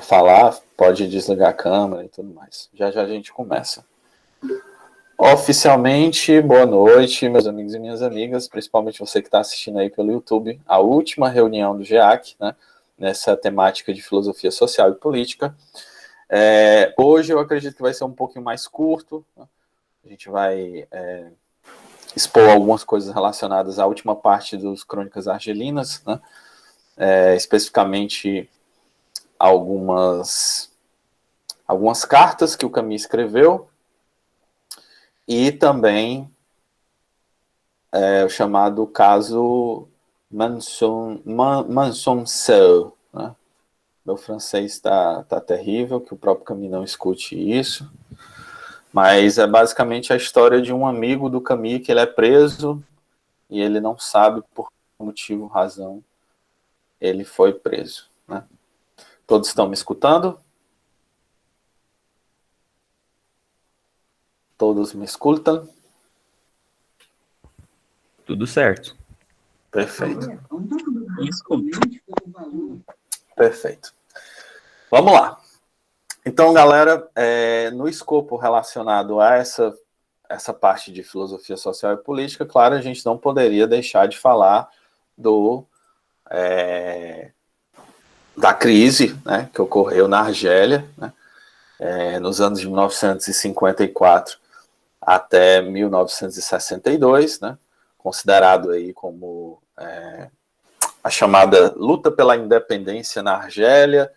falar, pode desligar a câmera e tudo mais. Já já a gente começa. Oficialmente, boa noite, meus amigos e minhas amigas, principalmente você que está assistindo aí pelo YouTube, a última reunião do GEAC, né, nessa temática de filosofia social e política. Hoje eu acredito que vai ser um pouquinho mais curto, né? A gente vai expor algumas coisas relacionadas à última parte dos Crônicas Argelinas, né? Especificamente algumas cartas que o Camus escreveu e também o chamado caso Manson-Seul, né? Meu francês está terrível, que o próprio Camus não escute isso, mas é basicamente a história de um amigo do Camus que ele é preso e ele não sabe por que motivo, razão, ele foi preso, né? Todos estão me escutando? Todos me escutam? Tudo certo. Perfeito. Escuta. Perfeito. Vamos lá. Então, galera, no escopo relacionado a essa parte de filosofia social e política, claro, a gente não poderia deixar de falar da crise, né, que ocorreu na Argélia, né, nos anos de 1954 até 1962, né, considerado aí como a chamada luta pela independência na Argélia,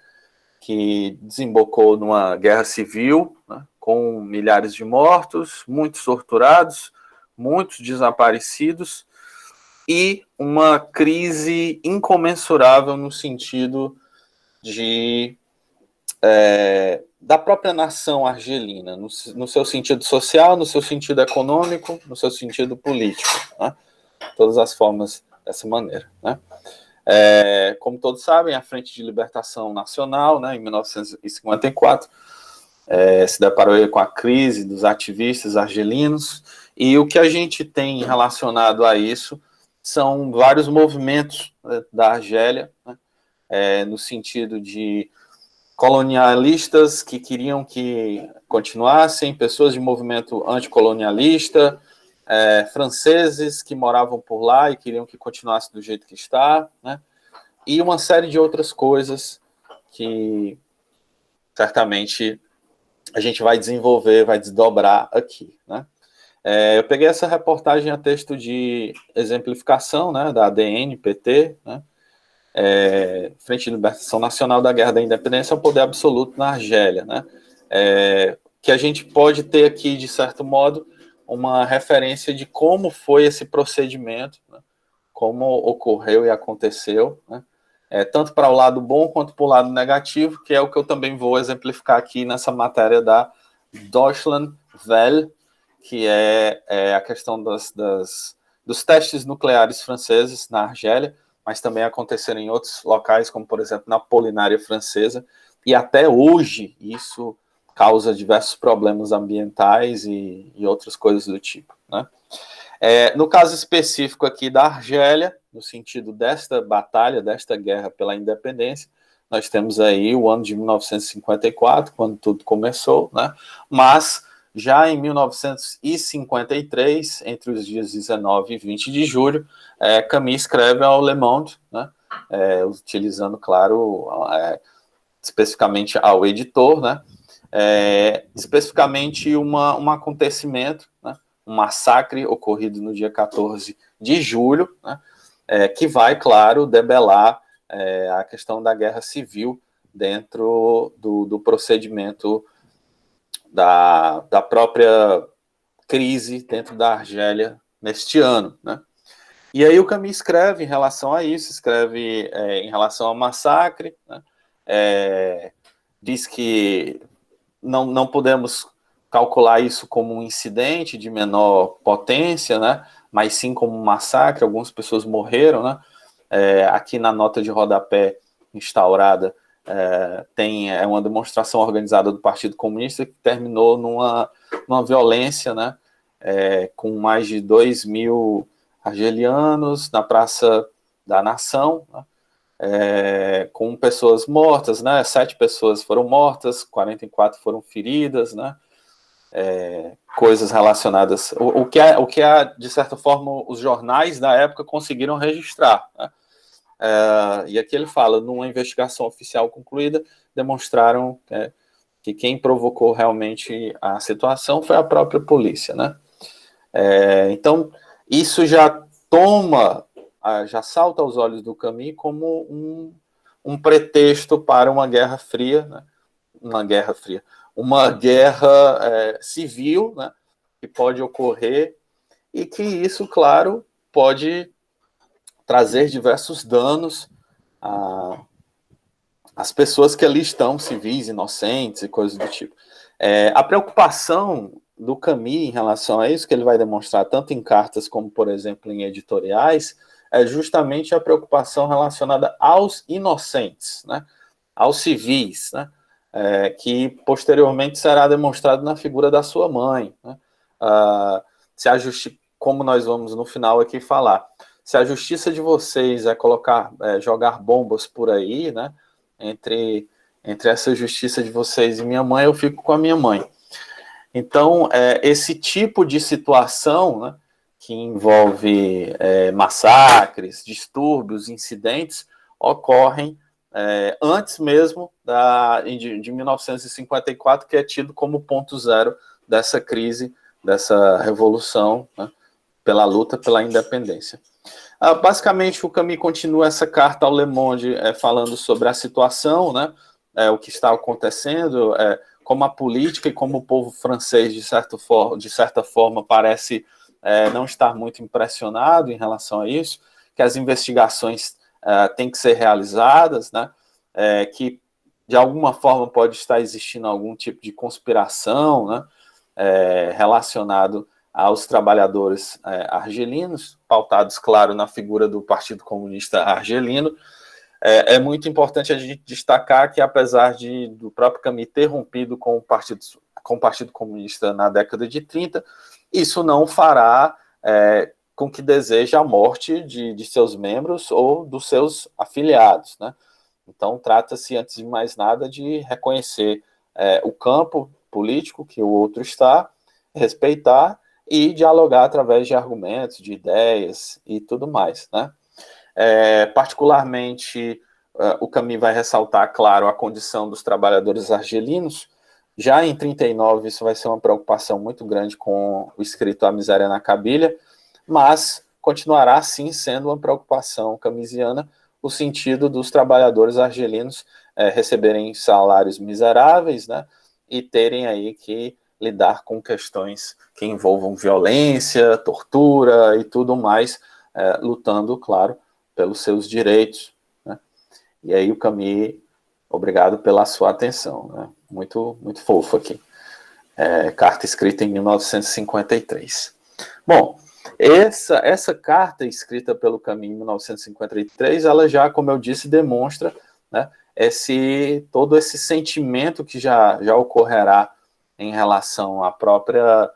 que desembocou numa guerra civil, né, com milhares de mortos, muitos torturados, muitos desaparecidos e uma crise incomensurável no sentido da própria nação argelina, no seu sentido social, no seu sentido econômico, no seu sentido político, né? Todas as formas dessa maneira, né? Como todos sabem, a Frente de Libertação Nacional, né, em 1954, se deparou com a crise dos ativistas argelinos, e o que a gente tem relacionado a isso são vários movimentos, né, da Argélia, né, no sentido de colonialistas que queriam que continuassem, pessoas de movimento anticolonialista, franceses que moravam por lá e queriam que continuasse do jeito que está, né? E uma série de outras coisas que certamente a gente vai desenvolver, vai desdobrar aqui, né? Eu peguei essa reportagem a texto de exemplificação, né, da ADN, PT, né? Frente de Libertação Nacional da Guerra da Independência ao Poder Absoluto na Argélia, né? Que a gente pode ter aqui, de certo modo, uma referência de como foi esse procedimento, né? Como ocorreu e aconteceu, né? Tanto para o lado bom quanto para o lado negativo, que é o que eu também vou exemplificar aqui nessa matéria da Deutschland Welle, que é a questão dos testes nucleares franceses na Argélia, mas também aconteceram em outros locais, como, por exemplo, na Polinária Francesa, e até hoje isso causa diversos problemas ambientais e outras coisas do tipo, né? No caso específico aqui da Argélia, no sentido desta batalha, desta guerra pela independência, nós temos aí o ano de 1954, quando tudo começou, né? Mas já em 1953, entre os dias 19 e 20 de julho, Camus escreve ao Le Monde, né? Utilizando, claro, especificamente ao editor, né? Especificamente um acontecimento, né? Um massacre ocorrido no dia 14 de julho, né? Que vai, claro, debelar a questão da guerra civil dentro do procedimento da própria crise dentro da Argélia neste ano, né? E aí o Camus escreve em relação a isso, escreve em relação ao massacre, né? Diz que não podemos calcular isso como um incidente de menor potência, né? Mas sim como um massacre, algumas pessoas morreram, né? Aqui na nota de rodapé instaurada tem uma demonstração organizada do Partido Comunista que terminou numa violência, né? Com mais de 2.000 argelianos na Praça da Nação, né? com pessoas mortas, né? 7 pessoas foram mortas, 44 foram feridas, né? Coisas relacionadas, o que de certa forma, os jornais da época conseguiram registrar, né? E aqui ele fala, numa investigação oficial concluída, demonstraram que quem provocou realmente a situação foi a própria polícia, né? Então, isso já já salta aos olhos do Camus como um pretexto para uma guerra fria, né? Uma guerra civil, né? Que pode ocorrer e que isso, claro, pode trazer diversos danos às pessoas que ali estão, civis, inocentes e coisas do tipo. A preocupação do Camus em relação a isso, que ele vai demonstrar tanto em cartas como, por exemplo, em editoriais, é justamente a preocupação relacionada aos inocentes, né? Aos civis, né? Que posteriormente será demonstrado na figura da sua mãe, né? Como nós vamos no final aqui falar, se a justiça de vocês é jogar bombas por aí, né? Entre essa justiça de vocês e minha mãe, eu fico com a minha mãe. Então, esse tipo de situação, né, que envolve massacres, distúrbios, incidentes, ocorrem antes mesmo de 1954, que é tido como ponto zero dessa crise, dessa revolução, né, pela luta pela independência. Basicamente, o Camus continua essa carta ao Le Monde falando sobre a situação, né, o que está acontecendo, como a política e como o povo francês, de certa forma, parece não estar muito impressionado em relação a isso, que as investigações têm que ser realizadas, né, que de alguma forma pode estar existindo algum tipo de conspiração, né, relacionado aos trabalhadores argelinos, pautados, claro, na figura do Partido Comunista Argelino. É muito importante a gente destacar que, apesar do próprio Camus ter rompido com o Partido Comunista na década de 30, isso não fará com que deseje a morte de seus membros ou dos seus afiliados, né? Então, trata-se, antes de mais nada, de reconhecer o campo político que o outro está, respeitar e dialogar através de argumentos, de ideias e tudo mais, né? Particularmente, o Camus vai ressaltar, claro, a condição dos trabalhadores argelinos. Já em 39, isso vai ser uma preocupação muito grande com o escrito A Miséria na Cabilha, mas continuará, sim, sendo uma preocupação camusiana o sentido dos trabalhadores argelinos receberem salários miseráveis, né, e terem aí que lidar com questões que envolvam violência, tortura e tudo mais, lutando, claro, pelos seus direitos, né? E aí o Camus, obrigado pela sua atenção, né? Muito, muito fofo aqui. Carta escrita em 1953. Bom, essa carta escrita pelo Camus em 1953, ela já, como eu disse, demonstra, né, todo esse sentimento que já ocorrerá em relação à própria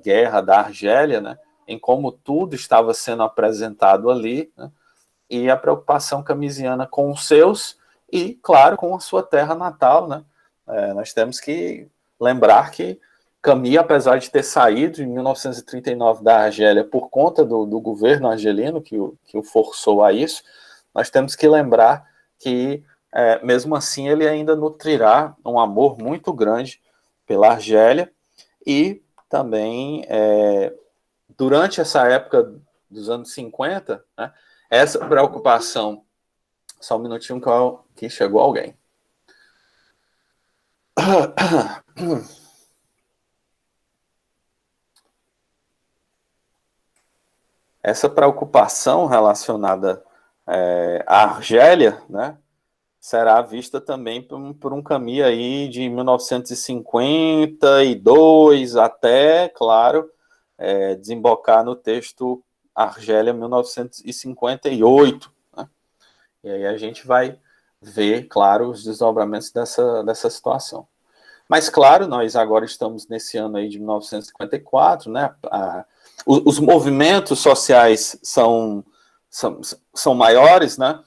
guerra da Argélia, né, em como tudo estava sendo apresentado ali, né, e a preocupação camusiana com os seus e, claro, com a sua terra natal, né. Nós temos que lembrar que Camus, apesar de ter saído em 1939 da Argélia por conta do governo argelino, que o forçou a isso, nós temos que lembrar que, mesmo assim, ele ainda nutrirá um amor muito grande pela Argélia e também, durante essa época dos anos 50, né, essa preocupação... Só um minutinho que chegou alguém. Essa preocupação relacionada à Argélia, né, será vista também por um caminho aí de 1952 até, claro, desembocar no texto Argélia 1958. Né? E aí a gente vai ver, claro, os desdobramentos dessa situação. Mas, claro, nós agora estamos nesse ano aí de 1954, né? Os movimentos sociais são maiores, né?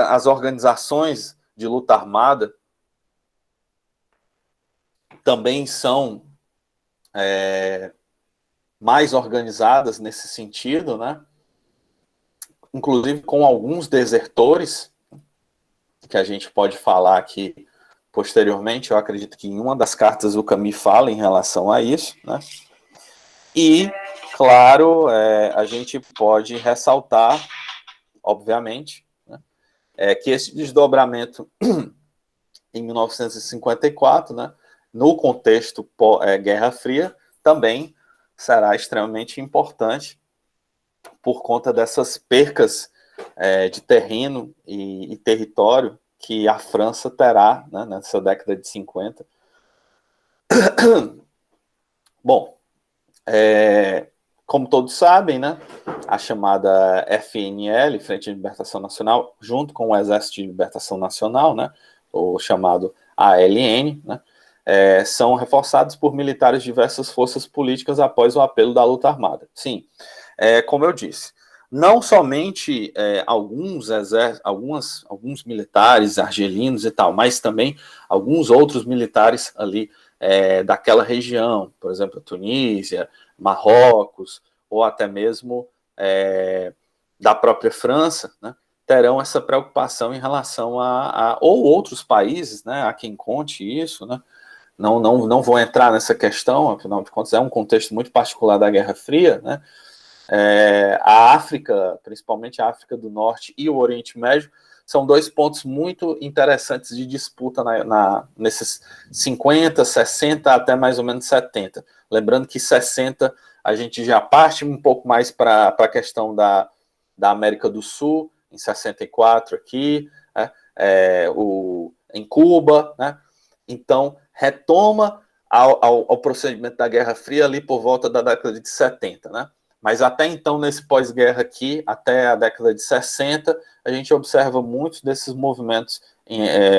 as organizações de luta armada também são mais organizadas nesse sentido, né? Inclusive com alguns desertores, que a gente pode falar aqui posteriormente. Eu acredito que em uma das cartas o Camus fala em relação a isso, né? E, claro, a gente pode ressaltar, obviamente, né, que esse desdobramento em 1954, né, no contexto Guerra Fria, também será extremamente importante por conta dessas percas de terreno e território que a França terá, né, nessa década de 50. Bom, como todos sabem, né, a chamada FNL, Frente de Libertação Nacional, junto com o Exército de Libertação Nacional, né, o chamado ALN, né, são reforçados por militares de diversas forças políticas após o apelo da luta armada. Sim, como eu disse, não somente alguns militares argelinos e tal, mas também alguns outros militares ali daquela região, por exemplo, a Tunísia, Marrocos, ou até mesmo da própria França, né, terão essa preocupação em relação ou outros países, né, a quem conte isso, né. Não vou entrar nessa questão, afinal de contas é um contexto muito particular da Guerra Fria, né. A África, principalmente a África do Norte e o Oriente Médio, são dois pontos muito interessantes de disputa nesses 50, 60 até mais ou menos 70. Lembrando que 60 a gente já parte um pouco mais para a questão da América do Sul, em 64 aqui, né, em Cuba, né. Então, retoma ao procedimento da Guerra Fria ali por volta da década de 70, né. Mas até então, nesse pós-guerra aqui, até a década de 60, a gente observa muitos desses movimentos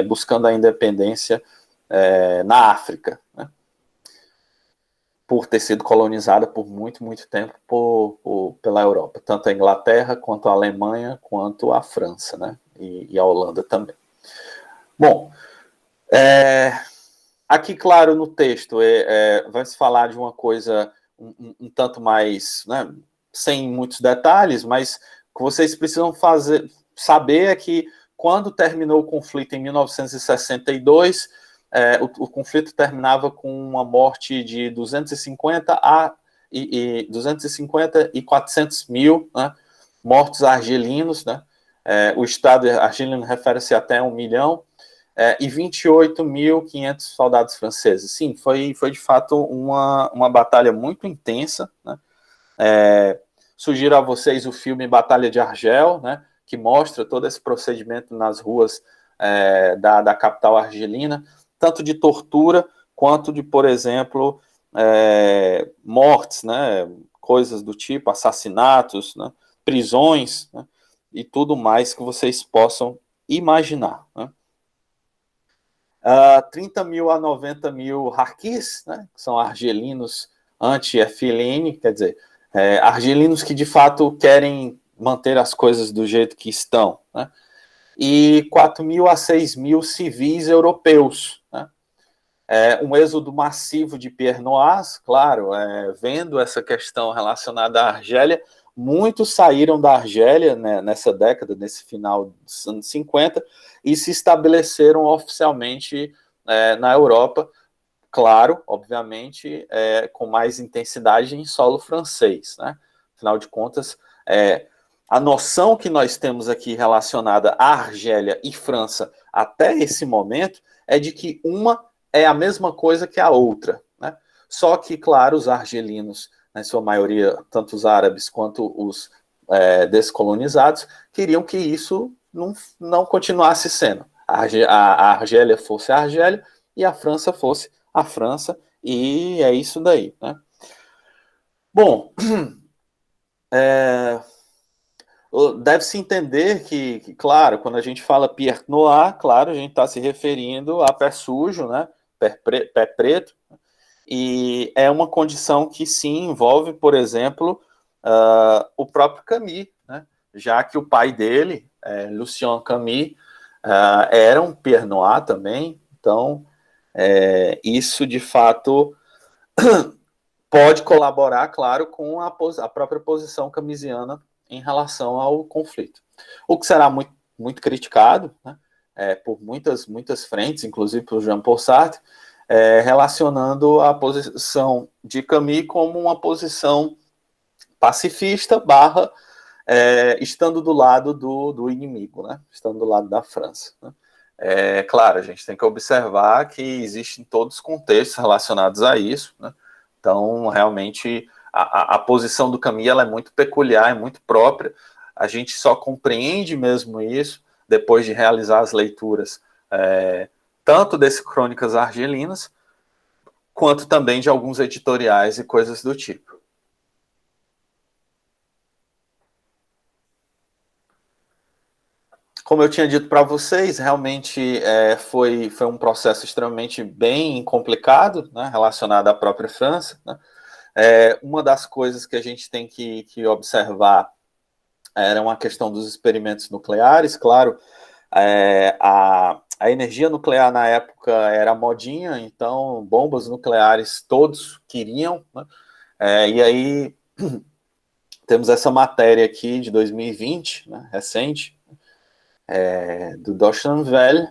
buscando a independência na África, né, por ter sido colonizada por muito, muito tempo pela Europa, tanto a Inglaterra, quanto a Alemanha, quanto a França, né, e a Holanda também. Bom, aqui, claro, no texto, vai se falar de uma coisa um tanto mais, né, sem muitos detalhes, mas o que vocês precisam saber é que quando terminou o conflito em 1962, o conflito terminava com uma morte de 250 e 400 mil, né, mortos argelinos, né, o Estado argelino refere-se até 1 milhão, e 28.500 soldados franceses. Sim, foi de fato uma batalha muito intensa, né. Sugiro a vocês o filme Batalha de Argel, né, que mostra todo esse procedimento nas ruas da capital argelina, tanto de tortura quanto de, por exemplo, mortes, né, coisas do tipo, assassinatos, né, prisões, né, e tudo mais que vocês possam imaginar, né. 30 mil a 90 mil harquis, né, que são argelinos anti-FLN, quer dizer, argelinos que de fato querem manter as coisas do jeito que estão, né, e 4 mil a 6 mil civis europeus, né. Um êxodo massivo de Pierre Noas, claro, vendo essa questão relacionada à Argélia, muitos saíram da Argélia, né, nessa década, nesse final dos anos 50, e se estabeleceram oficialmente na Europa, claro, obviamente, com mais intensidade em solo francês, né? Afinal de contas, a noção que nós temos aqui relacionada à Argélia e França até esse momento é de que uma é a mesma coisa que a outra, né? Só que, claro, os argelinos, na sua maioria, tanto os árabes quanto os descolonizados, queriam que isso não continuasse sendo. A Argélia fosse a Argélia e a França fosse a França, e é isso daí, né? Bom, deve-se entender que, claro, quando a gente fala Pierre Noir, claro, a gente está se referindo a pé sujo, né? Pé preto, e é uma condição que sim envolve, por exemplo, o próprio Camus, né? Já que o pai dele, Lucien Camille, era um Pierre Noir também, então isso de fato pode colaborar, claro, com a própria posição camisiana em relação ao conflito. O que será muito, muito criticado, né, por muitas frentes, inclusive por Jean-Paul Sartre, relacionando a posição de Camille como uma posição pacifista barra estando do lado do inimigo, né, estando do lado da França. Né. Claro, a gente tem que observar que existem todos os contextos relacionados a isso, né. Então, realmente, a posição do Camille ela é muito peculiar, é muito própria. A gente só compreende mesmo isso depois de realizar as leituras, tanto desse Crônicas Argelinas, quanto também de alguns editoriais e coisas do tipo. Como eu tinha dito para vocês, realmente foi um processo extremamente bem complicado, né, relacionado à própria França, né. Uma das coisas que a gente tem que observar era uma questão dos experimentos nucleares. Claro, a energia nuclear na época era modinha, então bombas nucleares todos queriam, né. E aí temos essa matéria aqui de 2020, né, recente, do Dochanvel,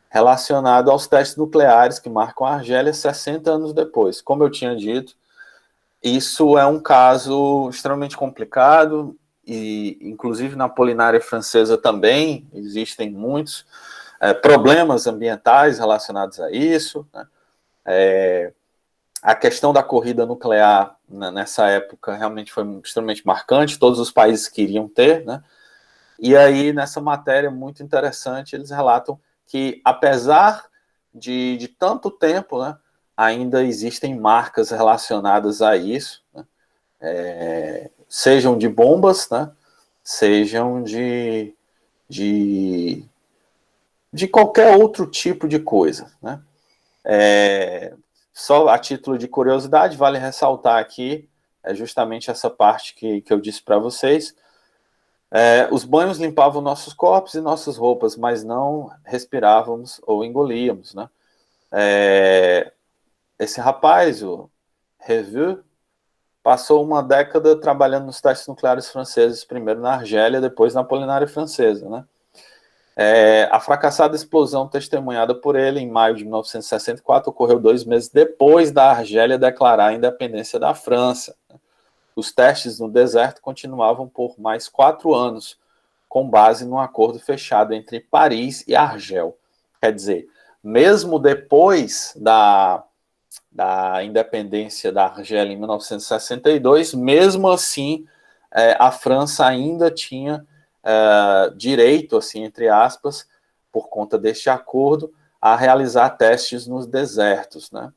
relacionado aos testes nucleares que marcam a Argélia 60 anos depois. Como eu tinha dito, isso é um caso extremamente complicado, e inclusive na Polinária Francesa também existem muitos problemas ambientais relacionados a isso, né. A questão da corrida nuclear, né, nessa época realmente foi extremamente marcante, todos os países queriam ter, né. E aí, nessa matéria muito interessante, eles relatam que, apesar de tanto tempo, né, ainda existem marcas relacionadas a isso, né, sejam de bombas, né, sejam de qualquer outro tipo de coisa, né. Só a título de curiosidade, vale ressaltar aqui justamente essa parte que eu disse para vocês. Os banhos limpavam nossos corpos e nossas roupas, mas não respirávamos ou engolíamos, né. Esse rapaz, o Revue, passou uma década trabalhando nos testes nucleares franceses, primeiro na Argélia, depois na Polinária Francesa, né. A fracassada explosão testemunhada por ele em maio de 1964 ocorreu 2 meses depois da Argélia declarar a independência da França. Os testes no deserto continuavam por mais 4 anos, com base num acordo fechado entre Paris e Argel. Quer dizer, mesmo depois da independência da Argélia em 1962, mesmo assim, a França ainda tinha direito, assim, entre aspas, por conta deste acordo, a realizar testes nos desertos, né.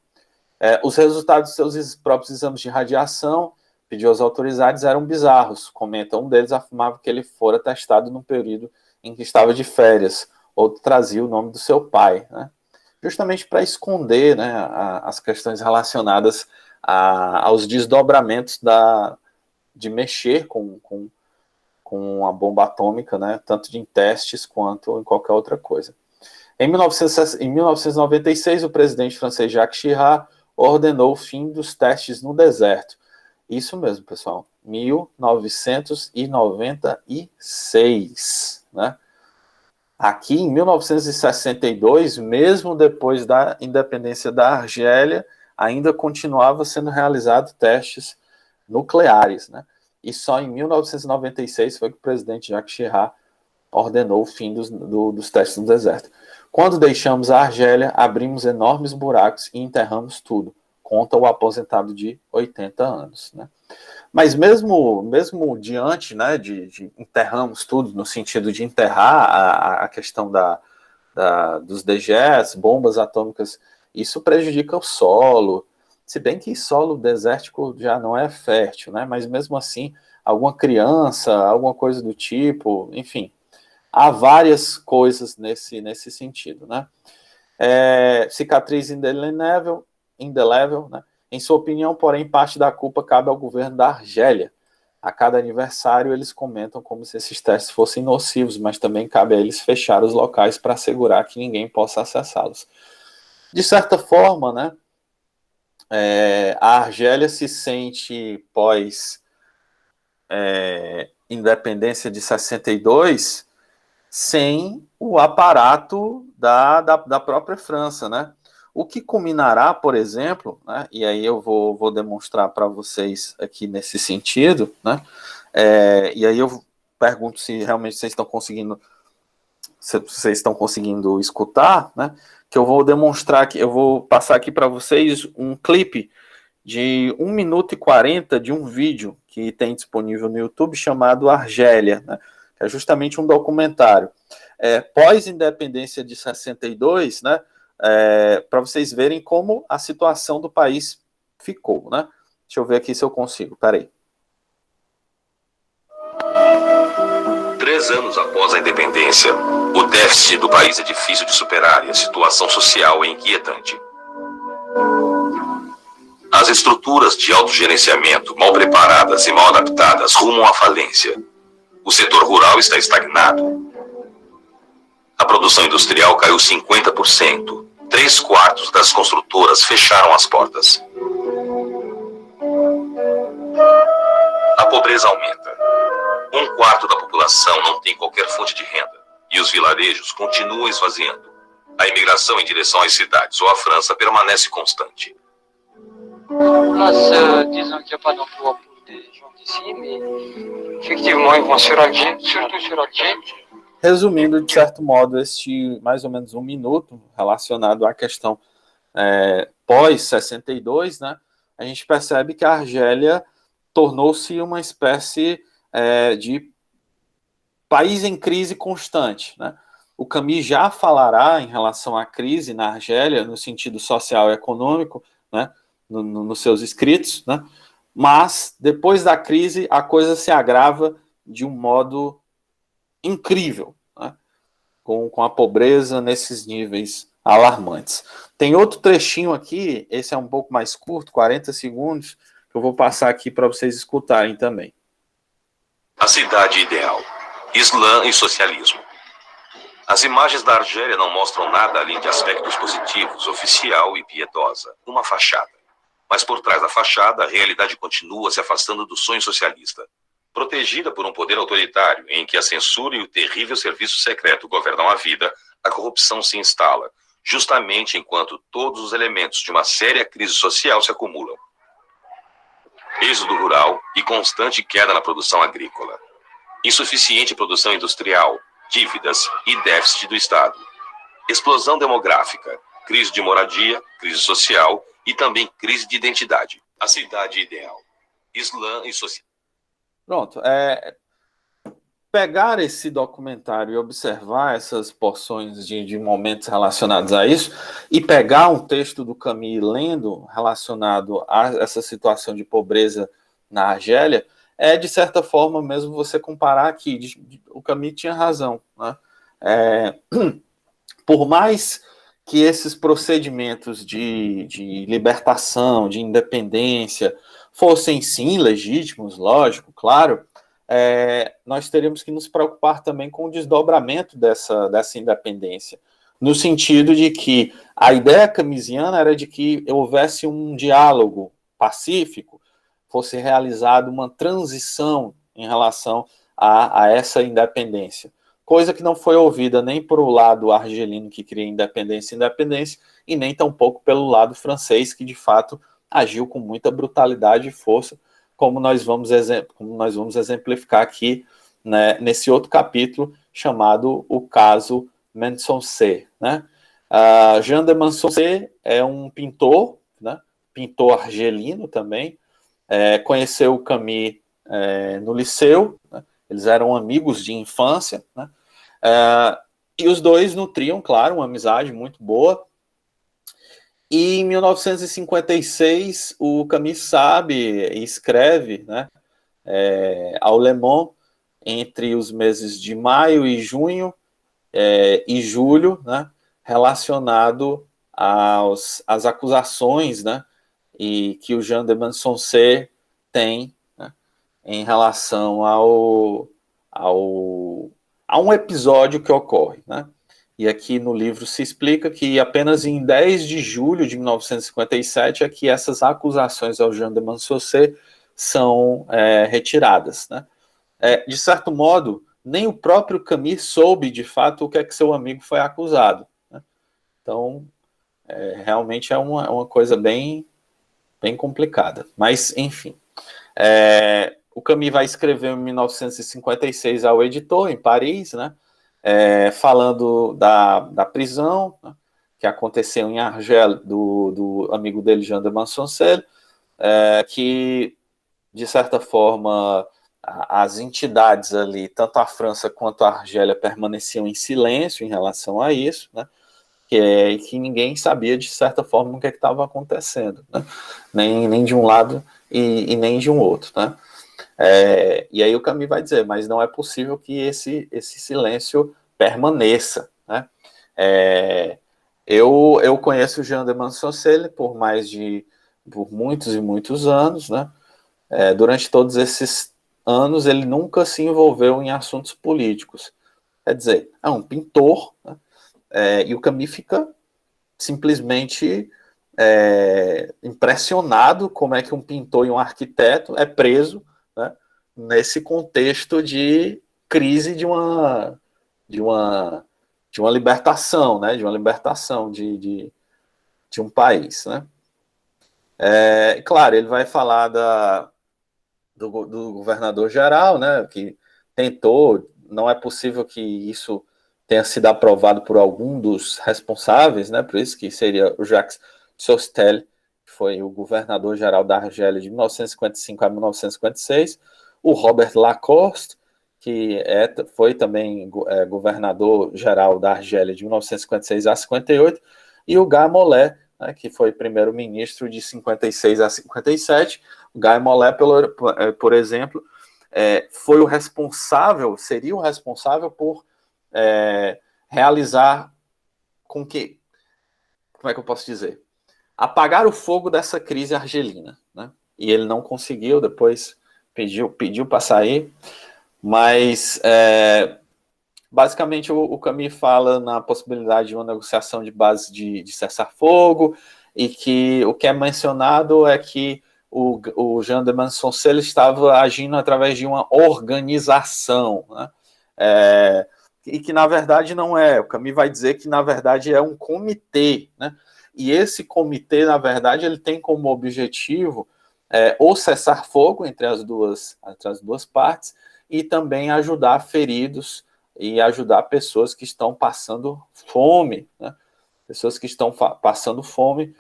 Os resultados dos seus próprios exames de radiação, pediu às autoridades, eram bizarros. Comenta, um deles afirmava que ele fora testado num período em que estava de férias, outro trazia o nome do seu pai, né, justamente para esconder, né, as questões relacionadas aos desdobramentos de mexer com a bomba atômica, né, tanto em testes quanto em qualquer outra coisa. Em 1996, o presidente francês Jacques Chirac ordenou o fim dos testes no deserto. Isso mesmo, pessoal, 1996, né? Aqui, em 1962, mesmo depois da independência da Argélia, ainda continuava sendo realizado testes nucleares, né? E só em 1996 foi que o presidente Jacques Chirac ordenou o fim dos testes no deserto. Quando deixamos a Argélia, abrimos enormes buracos e enterramos tudo, conta o aposentado de 80 anos, né? Mas mesmo diante, né, de enterramos tudo, no sentido de enterrar a questão dos dejetos, bombas atômicas, isso prejudica o solo, se bem que solo desértico já não é fértil, né, mas mesmo assim, alguma criança, alguma coisa do tipo, enfim, há várias coisas nesse sentido, né. Cicatriz indelével, né. Em sua opinião, porém, parte da culpa cabe ao governo da Argélia, a cada aniversário eles comentam como se esses testes fossem nocivos, mas também cabe a eles fechar os locais para assegurar que ninguém possa acessá-los. De certa forma, né, a Argélia se sente pós independência de 62 sem o aparato da própria França, né? O que culminará, por exemplo, né, e aí eu vou demonstrar para vocês aqui nesse sentido, né, e aí eu pergunto se realmente vocês estão conseguindo escutar, né, que eu vou demonstrar aqui, eu vou passar aqui para vocês um clipe de 1 minuto e 40 de um vídeo que tem disponível no YouTube chamado Argélia, né, que é justamente um documentário. Pós-independência de 62, né, para vocês verem como a situação do país ficou, né? Deixa eu ver aqui se eu consigo, peraí. 3 anos após a independência, o déficit do país é difícil de superar e a situação social é inquietante. As estruturas de autogerenciamento mal preparadas e mal adaptadas rumam à falência. O setor rural está estagnado. A produção industrial caiu 50%. 3/4 das construtoras fecharam as portas. A pobreza aumenta. 1/4 da população não tem qualquer fonte de renda. E os vilarejos continuam esvaziando. A imigração em direção às cidades ou à França permanece constante. Disons qu'il n'y a pas d'emploi pour des gens d'ici, mais effectivement, ils vont sur Alger, surtout sur Alger. Resumindo, de certo modo, este mais ou menos 1 minuto relacionado à questão pós-62, né, a gente percebe que a Argélia tornou-se uma espécie de país em crise constante, né? O Camus já falará em relação à crise na Argélia, no sentido social e econômico, né, nos seus escritos, né? Mas, depois da crise, a coisa se agrava de um modo incrível, né? Com a pobreza nesses níveis alarmantes. Tem outro trechinho aqui, esse é um pouco mais curto, 40 segundos, que eu vou passar aqui para vocês escutarem também. A cidade ideal. Islã e socialismo. As imagens da Argélia não mostram nada além de aspectos positivos, oficial e piedosa. Uma fachada. Mas por trás da fachada, a realidade continua se afastando do sonho socialista. Protegida por um poder autoritário, em que a censura e o terrível serviço secreto governam a vida, a corrupção se instala, justamente enquanto todos os elementos de uma séria crise social se acumulam. Êxodo rural e constante queda na produção agrícola. Insuficiente produção industrial, dívidas e déficit do Estado. Explosão demográfica, crise de moradia, crise social e também crise de identidade. A cidade ideal. Islã e social. Pronto. Pegar esse documentário e observar essas porções de momentos relacionados a isso e pegar um texto do Camus lendo relacionado a essa situação de pobreza na Argélia, de certa forma mesmo você comparar aqui. O Camus tinha razão, né? Por mais que esses procedimentos de libertação, de independência, fossem sim legítimos, lógico, claro, nós teríamos que nos preocupar também com o desdobramento dessa independência, no sentido de que a ideia camusiana era de que houvesse um diálogo pacífico, fosse realizada uma transição em relação a essa independência, coisa que não foi ouvida nem por o lado argelino que queria independência, e nem tampouco pelo lado francês, que de fato agiu com muita brutalidade e força, como nós vamos exemplificar aqui, né, nesse outro capítulo, chamado o caso Mansoncé, né? Jean de Mansoncé é um pintor, né, pintor argelino também, conheceu o Camus no liceu, né, eles eram amigos de infância, né, e os dois nutriam, claro, uma amizade muito boa. E em 1956, o Camus sabe e escreve, né, ao Le Monde, entre os meses de maio e junho e julho, né, relacionado às acusações, né, e que o Jean de Mansoncé tem, né, em relação a um episódio que ocorre, né? E aqui no livro se explica que apenas em 10 de julho de 1957 é que essas acusações ao Jean de Mansaucet são retiradas, né? De certo modo, nem o próprio Camus soube de fato o que é que seu amigo foi acusado, né? Então, realmente é uma coisa bem complicada. Mas, enfim, o Camus vai escrever em 1956 ao editor, em Paris, né? Falando da prisão, né, que aconteceu em Argel, do amigo dele, Jean de Mansaucet, que, de certa forma, as entidades ali, tanto a França quanto a Argélia, permaneciam em silêncio em relação a isso, né, que ninguém sabia, de certa forma, o que estava acontecendo, né, nem de um lado e nem de um outro, né. E aí o Camus vai dizer, mas não é possível que esse silêncio permaneça, né? Eu conheço o Jean de Mansaucet por muitos e muitos anos, né? Durante todos esses anos ele nunca se envolveu em assuntos políticos. Quer dizer, é um pintor, né? E o Camus fica simplesmente impressionado como é que um pintor e um arquiteto é preso, né, nesse contexto de crise de uma libertação, né, de uma libertação de um país, né. Claro, ele vai falar do governador geral, né, que tentou, não é possível que isso tenha sido aprovado por algum dos responsáveis, né, por isso que seria o Jacques Sostel, que foi o governador-geral da Argélia de 1955 a 1956, o Robert Lacoste, que foi também governador-geral da Argélia de 1956 a 58, e o Guy Mollet, né, que foi primeiro-ministro de 56 a 57. O Guy Mollet, por exemplo, foi seria o responsável por realizar com que, como é que eu posso dizer? Apagar o fogo dessa crise argelina, né? E ele não conseguiu, depois pediu para sair, mas basicamente o Camus fala na possibilidade de uma negociação de base de cessar-fogo, e que o que é mencionado é que o Jean de Mansaucet estava agindo através de uma organização, né? E que na verdade não é. O Camus vai dizer que na verdade é um comitê, né? E esse comitê, na verdade, ele tem como objetivo o cessar-fogo entre as duas partes, e também ajudar feridos e ajudar pessoas que estão passando fome, né? Pessoas que estão passando fome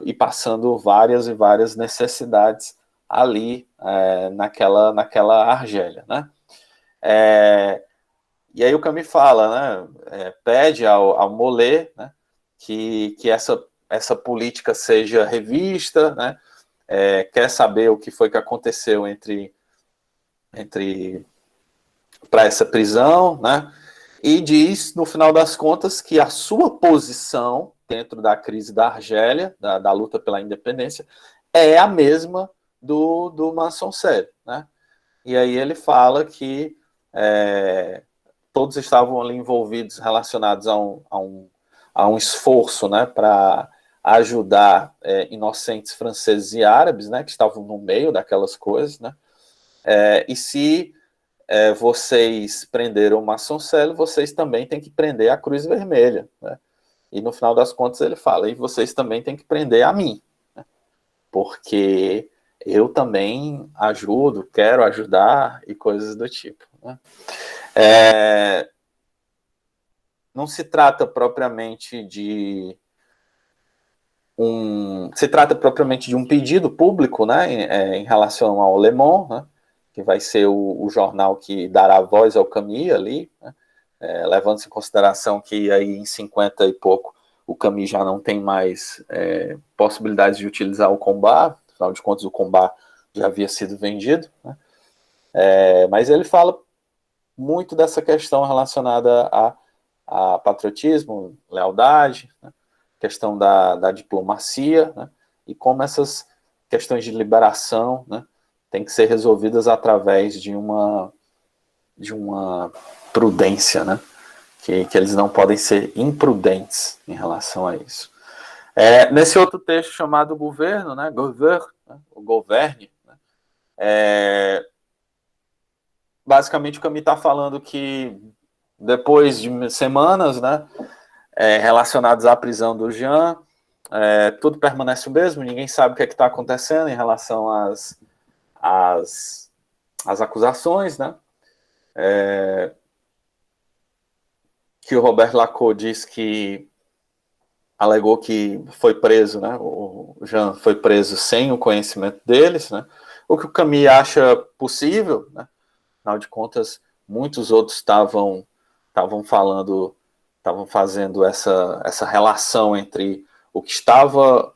e passando várias e várias necessidades ali naquela Argélia, né? E aí o Camus fala, né? Pede ao Mollet, né, que essa política seja revista, né? Quer saber o que foi que aconteceu para essa prisão, né? E diz, no final das contas, que a sua posição dentro da crise da Argélia, da luta pela independência, é a mesma do Mansaucet, né? E aí ele fala que todos estavam ali envolvidos, relacionados a um esforço, né, para ajudar inocentes franceses e árabes, né, que estavam no meio daquelas coisas, né? E se vocês prenderam o Mansaucet, vocês também têm que prender a Cruz Vermelha, né? E no final das contas ele fala, e vocês também têm que prender a mim, né? Porque eu também ajudo, quero ajudar e coisas do tipo, né? Não se trata propriamente de um pedido público, né, em relação ao Le Monde, né, que vai ser o jornal que dará voz ao Camus ali, né, levando-se em consideração que aí em 50 e pouco o Camus já não tem mais possibilidades de utilizar o Combat, afinal de contas o Combat já havia sido vendido, né, mas ele fala muito dessa questão relacionada a patriotismo, lealdade, né, questão da diplomacia, né, e como essas questões de liberação, né, têm que ser resolvidas através de uma prudência, né? Que eles não podem ser imprudentes em relação a isso. Nesse outro texto chamado Governo, né? Gouverne, né? O Governe, né? Basicamente o Camus está falando que depois de semanas, né, relacionadas à prisão do Jean, tudo permanece o mesmo, ninguém sabe o que está acontecendo em relação às acusações, né? Que o Robert Lacaud diz que alegou que foi preso, né? O Jean foi preso sem o conhecimento deles, né? O que o Camus acha possível, né? Afinal de contas, muitos outros estavam fazendo essa relação entre o que estava,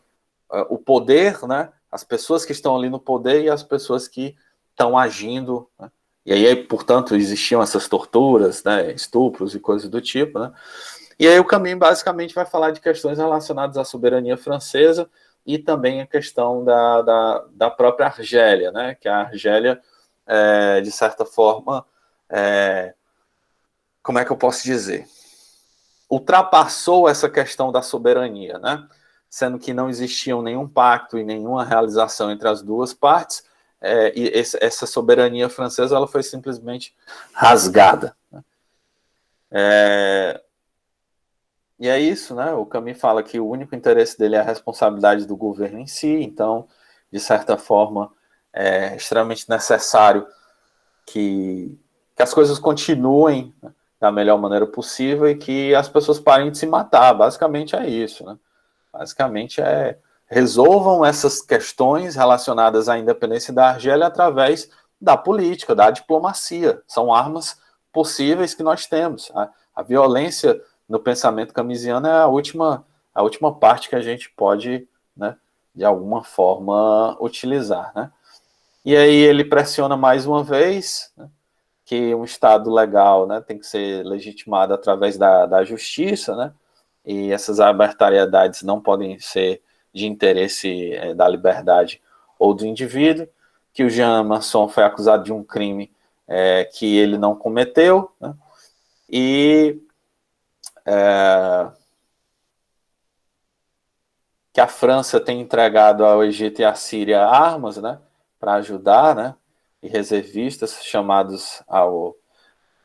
o poder, né? As pessoas que estão ali no poder e as pessoas que estão agindo, né? E aí, portanto, existiam essas torturas, né? Estupros e coisas do tipo, né? E aí o Camus basicamente vai falar de questões relacionadas à soberania francesa e também a questão da própria Argélia, né? Que a Argélia, de certa forma, como é que eu posso dizer? Ultrapassou essa questão da soberania, né? Sendo que não existiam nenhum pacto e nenhuma realização entre as duas partes, e essa soberania francesa ela foi simplesmente rasgada, né? E é isso, né? O Camus fala que o único interesse dele é a responsabilidade do governo em si, então, de certa forma, é extremamente necessário que as coisas continuem, né, da melhor maneira possível e que as pessoas parem de se matar. Basicamente é isso, né? Basicamente resolvam essas questões relacionadas à independência da Argélia através da política, da diplomacia. São armas possíveis que nós temos. A violência no pensamento camusiano é a última parte que a gente pode, né, de alguma forma utilizar, né? E aí ele pressiona mais uma vez, né, que um Estado legal, né, tem que ser legitimado através da justiça, né, e essas arbitrariedades não podem ser de interesse da liberdade ou do indivíduo, que o Jean Masson foi acusado de um crime que ele não cometeu, né, e que a França tem entregado ao Egito e à Síria armas, né, para ajudar, né, e reservistas chamados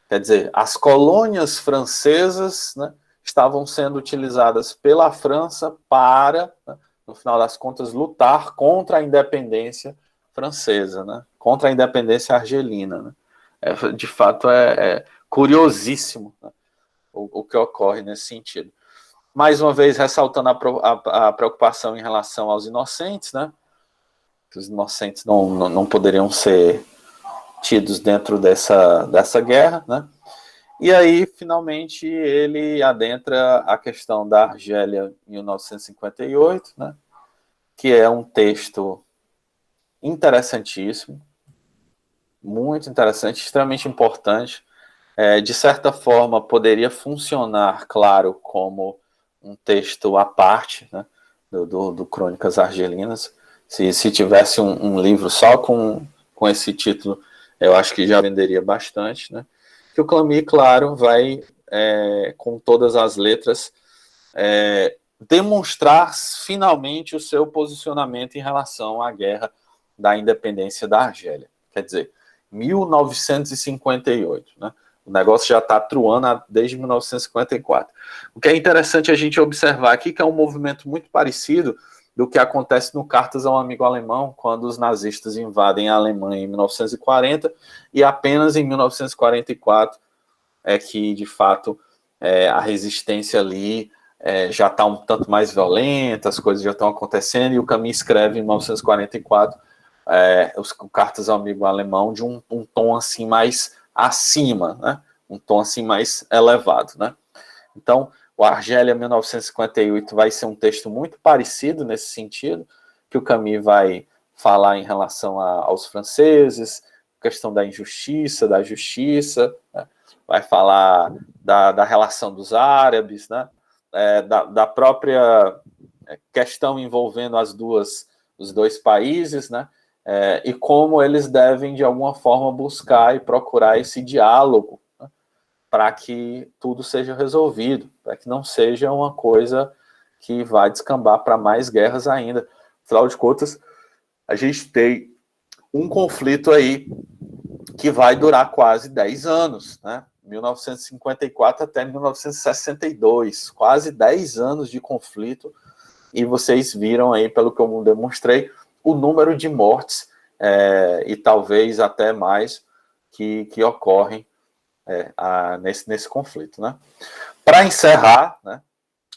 quer dizer, as colônias francesas, né, estavam sendo utilizadas pela França para, né, no final das contas, lutar contra a independência francesa, né, contra a independência argelina, né. De fato, é curiosíssimo, né, o que ocorre nesse sentido. Mais uma vez, ressaltando a preocupação em relação aos inocentes, né, que os inocentes não poderiam ser tidos dentro dessa guerra, né? E aí, finalmente, ele adentra a questão da Argélia em 1958, né? Que é um texto interessantíssimo, muito interessante, extremamente importante. De certa forma, poderia funcionar, claro, como um texto à parte, né, do Crônicas Argelinas. Se tivesse um livro só com esse título, eu acho que já venderia bastante, né? Que o Camus, claro, vai, com todas as letras, demonstrar finalmente o seu posicionamento em relação à guerra da independência da Argélia. Quer dizer, 1958, né? O negócio já está truando desde 1954. O que é interessante a gente observar aqui que é um movimento muito parecido do que acontece no Cartas a um Amigo Alemão, quando os nazistas invadem a Alemanha em 1940, e apenas em 1944 é que, de fato, a resistência ali já está um tanto mais violenta, as coisas já estão acontecendo, e o Camus escreve em 1944 os Cartas ao Amigo Alemão de um tom assim mais acima, né? Um tom assim mais elevado, né? Então, o Argélia 1958 vai ser um texto muito parecido nesse sentido, que o Camus vai falar em relação aos franceses, questão da injustiça, da justiça, né? Vai falar da relação dos árabes, né? Da própria questão envolvendo os dois países, né? e como eles devem, de alguma forma, buscar e procurar esse diálogo, né, para que tudo seja resolvido, para que não seja uma coisa que vai descambar para mais guerras ainda. Afinal de contas, a gente tem um conflito aí que vai durar quase 10 anos, né? 1954 até 1962, quase 10 anos de conflito, e vocês viram aí, pelo que eu demonstrei, o número de mortes, e talvez até mais, que ocorrem nesse conflito, né? Para encerrar, né,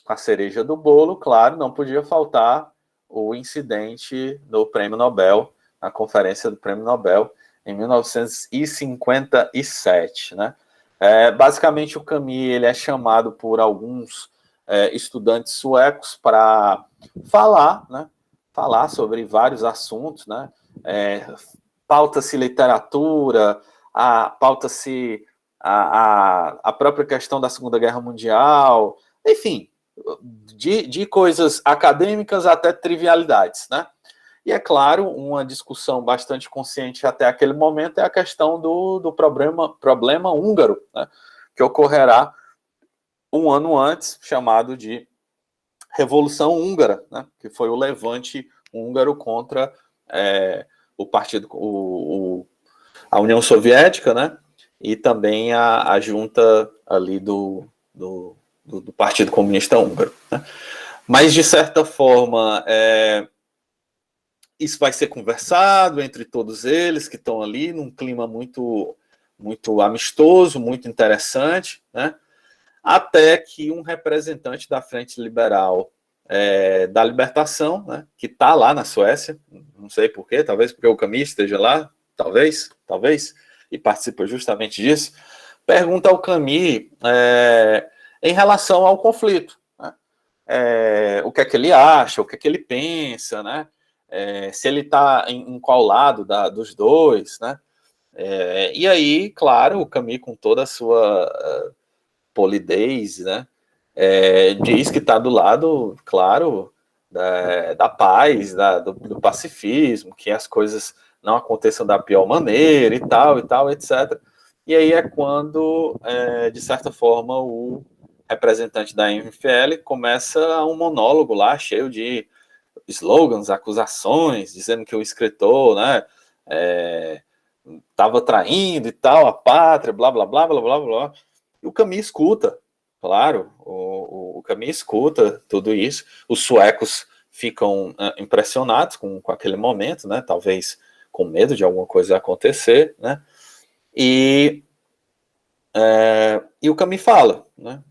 a cereja do bolo, claro, não podia faltar o incidente do Prêmio Nobel, na conferência do Prêmio Nobel, em 1957, né? Basicamente, o Camus ele é chamado por alguns estudantes suecos para falar, né? Falar sobre vários assuntos, né? Pauta-se literatura, pauta-se a própria questão da Segunda Guerra Mundial, enfim, de coisas acadêmicas até trivialidades, né? E é claro, uma discussão bastante consciente até aquele momento é a questão do problema húngaro, né, que ocorrerá um ano antes, chamado de Revolução Húngara, né, que foi o levante húngaro contra o partido, a União Soviética, né, e também a junta ali do Partido Comunista Húngaro, né. Mas, de certa forma, isso vai ser conversado entre todos eles que estão ali, num clima muito, muito amistoso, muito interessante, né? Até que um representante da Frente Liberal da Libertação, né, que está lá na Suécia, não sei porquê, talvez porque o Camus esteja lá, talvez, e participa justamente disso, pergunta ao Camus em relação ao conflito, né? O que é que ele acha, o que é que ele pensa, né? Se ele está em qual lado dos dois, né? E aí, claro, o Camus, com toda a sua polidez, né? Diz que está do lado, claro, da paz, do pacifismo, que as coisas não aconteçam da pior maneira e tal, etc. E aí é quando, de certa forma, o representante da MFL começa um monólogo lá, cheio de slogans, acusações, dizendo que o escritor, né, estava traindo e tal, a pátria, blá, blá, blá, blá, blá, blá. E o Camus escuta, claro, o Camus escuta tudo isso, os suecos ficam impressionados com aquele momento, né, talvez com medo de alguma coisa acontecer, né, e o Camus fala, né,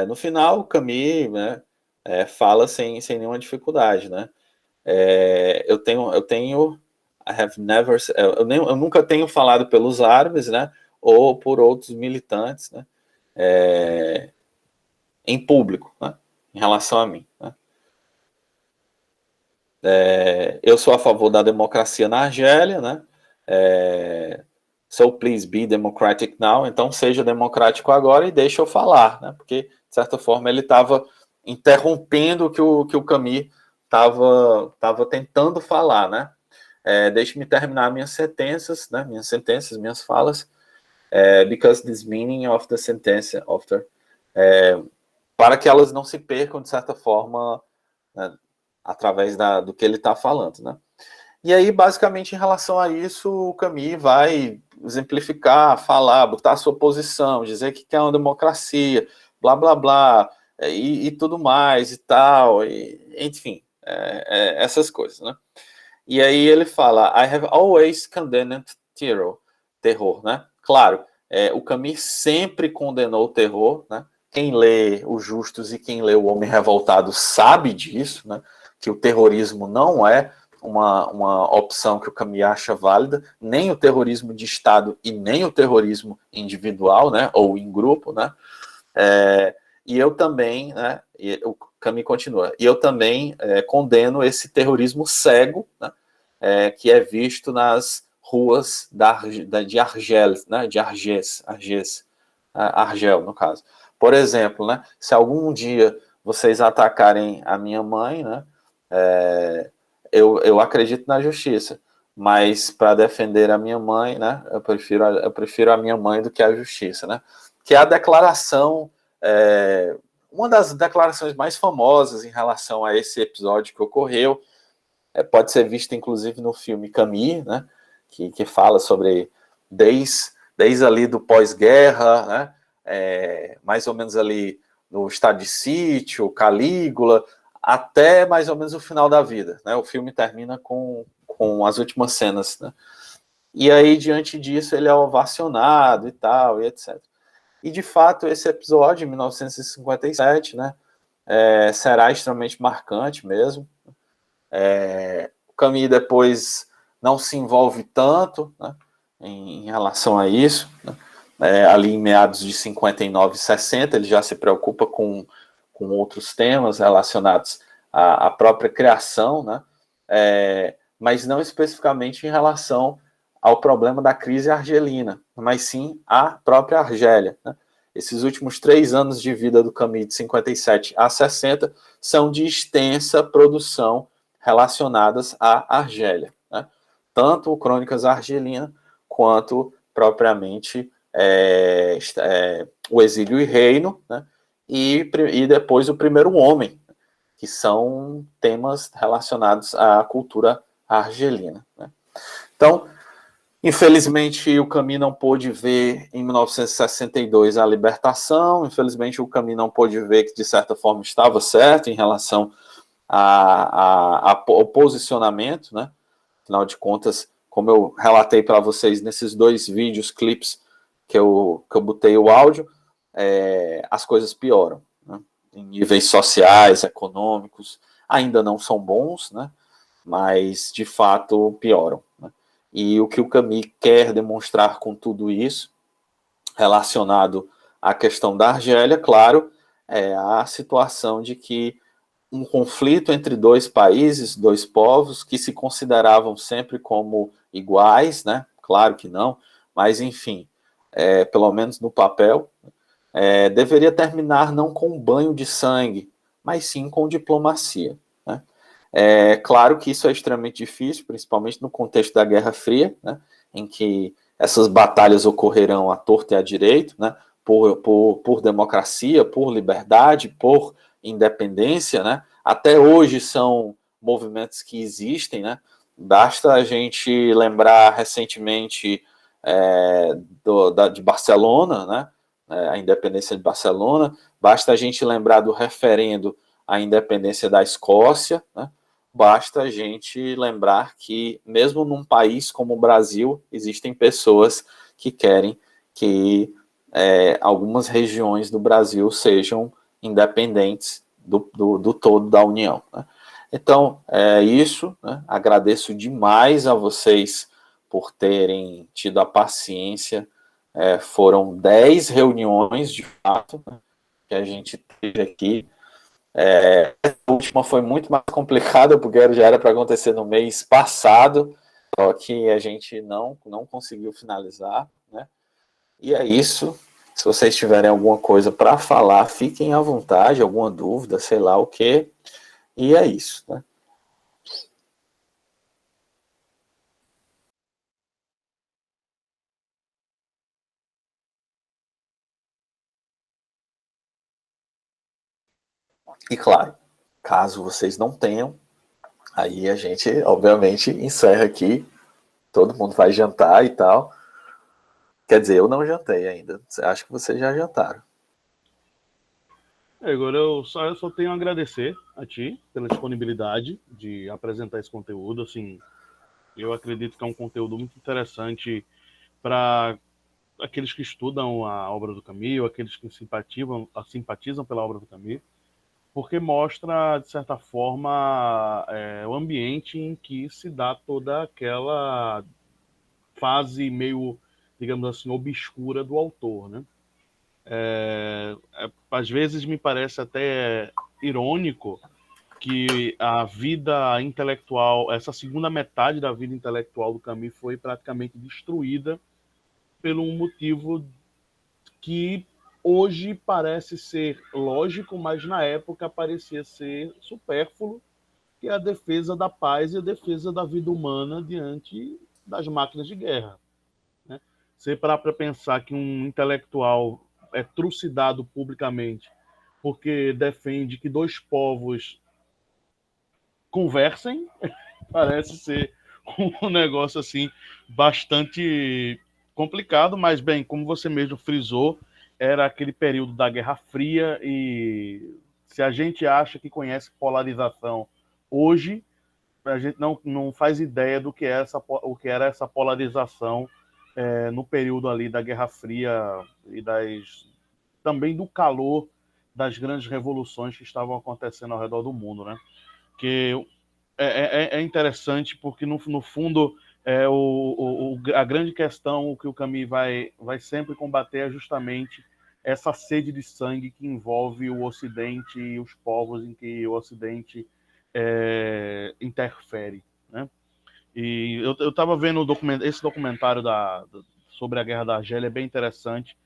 no final o Camus, né, fala sem nenhuma dificuldade, né, eu nunca tenho falado pelos árabes, né, ou por outros militantes, né, em público, né, em relação a mim, né. Eu sou a favor da democracia na Argélia, né, so please be democratic now, então seja democrático agora e deixa eu falar, né, porque, de certa forma, ele estava interrompendo o que o Camus estava tentando falar, né. Deixe-me terminar minhas sentenças, né, minhas falas, because this meaning of the sentence after, para que elas não se percam, de certa forma, né, através do que ele está falando, né. E aí, basicamente, em relação a isso, o Camus vai exemplificar, falar, botar a sua posição, dizer que quer uma democracia, blá, blá, blá, e tudo mais, e tal, enfim, essas coisas, né. E aí ele fala, I have always condemned terror, né? Claro, o Camus sempre condenou o terror, né? Quem lê Os Justos e quem lê O Homem Revoltado sabe disso, né? Que o terrorismo não é uma opção que o Camus acha válida, nem o terrorismo de Estado e nem o terrorismo individual, né? Ou em grupo, né? E eu também, né? O Camus continua, e eu também condeno esse terrorismo cego, né? Que é visto nas ruas de Argel, né? De Argel, no caso. Por exemplo, né? Se algum dia vocês atacarem a minha mãe, né? eu acredito na justiça, mas para defender a minha mãe, né, eu prefiro a minha mãe do que a justiça, né? Que é a declaração, uma das declarações mais famosas em relação a esse episódio que ocorreu, pode ser vista inclusive no filme Camille, né, que fala sobre desde ali do pós-guerra, né, mais ou menos ali no estado de sítio, Calígula, até mais ou menos o final da vida, né? O filme termina com as últimas cenas, né? E aí, diante disso, ele é ovacionado e tal, e etc. E, de fato, esse episódio, em 1957, né, será extremamente marcante mesmo. O Camille depois não se envolve tanto, né, em relação a isso, né? Ali em meados de 59 e 60, ele já se preocupa com outros temas relacionados à própria criação, né? Mas não especificamente em relação ao problema da crise argelina, mas sim à própria Argélia, né? Esses últimos 3 anos de vida do Camille, de 57 a 60, são de extensa produção relacionadas à Argélia, né? Tanto o Crônicas Argelina, quanto propriamente o Exílio e Reino, né? E depois o Primeiro Homem, que são temas relacionados à cultura argelina, né? Então, infelizmente, o Camille não pôde ver em 1962 a libertação, infelizmente o Camille não pôde ver que, de certa forma, estava certo em relação ao posicionamento, né? Afinal de contas, como eu relatei para vocês nesses 2 vídeos, clipes que eu botei o áudio, as coisas pioram, né? Em níveis sociais, econômicos, ainda não são bons, né? Mas, de fato, pioram, né? E o que o Camille quer demonstrar com tudo isso, relacionado à questão da Argélia, claro, é a situação de que um conflito entre 2 países, 2 povos, que se consideravam sempre como iguais, né? Claro que não, mas enfim, pelo menos no papel, deveria terminar não com um banho de sangue, mas sim com diplomacia, né? Claro que isso é extremamente difícil, principalmente no contexto da Guerra Fria, né? Em que essas batalhas ocorrerão à torta e à direito, né? Por democracia, por liberdade, por independência, né? Até hoje são movimentos que existem, né? Basta a gente lembrar recentemente de Barcelona, né? A independência de Barcelona, basta a gente lembrar do referendo à independência da Escócia, né? Basta a gente lembrar que, mesmo num país como o Brasil, existem pessoas que querem que algumas regiões do Brasil sejam independentes do todo da União, né? Então, é isso, né? Agradeço demais a vocês por terem tido a paciência. Foram 10 reuniões, de fato, né, que a gente teve aqui. A última foi muito mais complicada, porque já era para acontecer no mês passado, só que a gente não conseguiu finalizar, né? E é isso. Se vocês tiverem alguma coisa para falar, fiquem à vontade, alguma dúvida, sei lá o quê. E é isso, né? E claro, caso vocês não tenham, aí a gente, obviamente, encerra aqui. Todo mundo vai jantar e tal. Quer dizer, eu não jantei ainda. Acho que vocês já jantaram. Agora eu só tenho a agradecer a ti pela disponibilidade de apresentar esse conteúdo. Assim, eu acredito que é um conteúdo muito interessante para aqueles que estudam a obra do Camus, aqueles que simpatizam pela obra do Camus, porque mostra, de certa forma, o ambiente em que se dá toda aquela fase meio, digamos assim, obscura do autor, né? Às vezes me parece até irônico que a vida intelectual, essa segunda metade da vida intelectual do Camus foi praticamente destruída por um motivo que hoje parece ser lógico, mas na época parecia ser supérfluo, que é a defesa da paz e a defesa da vida humana diante das máquinas de guerra. Né? Você parar para pensar que um intelectual é trucidado publicamente porque defende que dois povos conversem, parece ser um negócio assim bastante complicado, mas bem, como você mesmo frisou, era aquele período da Guerra Fria e se a gente acha que conhece polarização hoje, a gente não faz ideia do que é o que era essa polarização no período ali da Guerra Fria e também do calor das grandes revoluções que estavam acontecendo ao redor do mundo, né? Que é interessante porque no fundo a grande questão, o que o Camus vai sempre combater é justamente essa sede de sangue que envolve o Ocidente e os povos em que o Ocidente interfere, né? E eu estava vendo esse documentário sobre a Guerra da Argélia, é bem interessante,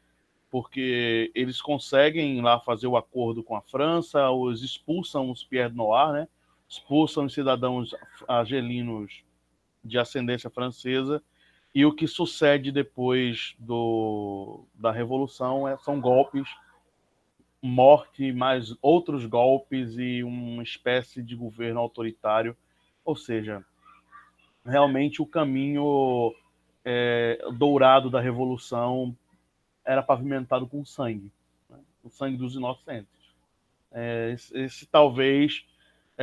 porque eles conseguem lá fazer o acordo com a França, expulsam os Pierre Noir, né? Expulsam os cidadãos argelinos de ascendência francesa, e o que sucede depois da Revolução são golpes, morte, mais outros golpes e uma espécie de governo autoritário. Ou seja, realmente o caminho dourado da Revolução era pavimentado com sangue, né? O sangue dos inocentes. Esse talvez,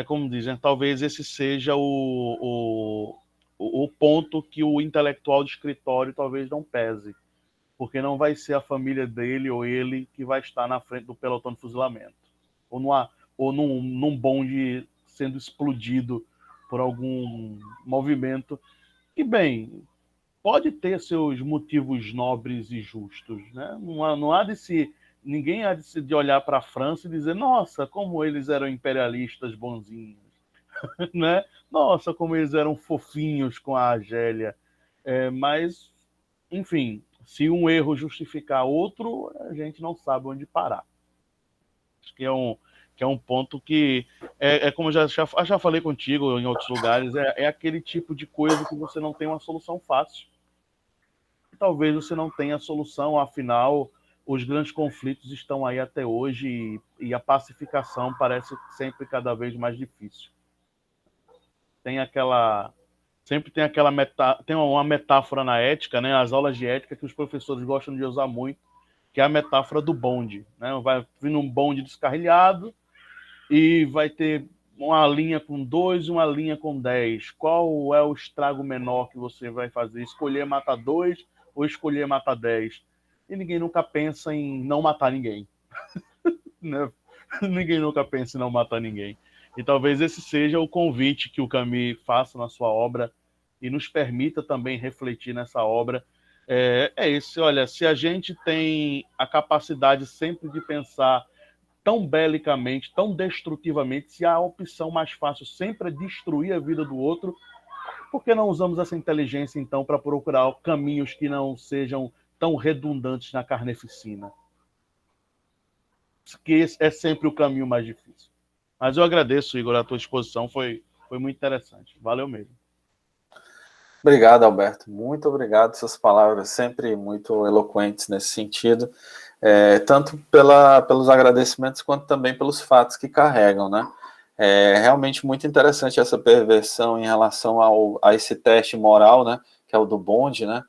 como dizem, talvez esse seja o ponto que o intelectual de escritório talvez não pese, porque não vai ser a família dele ou ele que vai estar na frente do pelotão de fuzilamento, ou num bonde sendo explodido por algum movimento que, bem, pode ter seus motivos nobres e justos, né? Não há ninguém há de olhar para a França e dizer, nossa, como eles eram imperialistas bonzinhos, né? Nossa, como eles eram fofinhos com a Argélia. Mas, enfim, se um erro justificar outro, a gente não sabe onde parar. Acho que é um ponto que como eu já falei contigo em outros lugares, é aquele tipo de coisa que você não tem uma solução fácil. Talvez você não tenha solução, afinal, os grandes conflitos estão aí até hoje e a pacificação parece sempre cada vez mais difícil. Sempre tem tem uma metáfora na ética, né? As aulas de ética que os professores gostam de usar muito, que é a metáfora do bonde, né? Vai vir um bonde descarrilhado e vai ter uma linha com 2 e uma linha com 10. Qual é o estrago menor que você vai fazer? Escolher matar 2 ou escolher matar 10? E ninguém nunca pensa em não matar ninguém. Né? Ninguém nunca pensa em não matar ninguém. E talvez esse seja o convite que o Camus faça na sua obra e nos permita também refletir nessa obra. Esse, olha, se a gente tem a capacidade sempre de pensar tão belicamente, tão destrutivamente, se a opção mais fácil sempre é destruir a vida do outro, por que não usamos essa inteligência, então, para procurar caminhos que não sejam tão redundantes na carneficina? Que esse é sempre o caminho mais difícil. Mas eu agradeço, Igor, a tua exposição, foi muito interessante. Valeu mesmo. Obrigado, Alberto. Muito obrigado. Suas palavras sempre muito eloquentes nesse sentido, tanto pelos agradecimentos quanto também pelos fatos que carregam, né? É realmente muito interessante essa perversão em relação a esse teste moral, né? Que é o do bonde, né?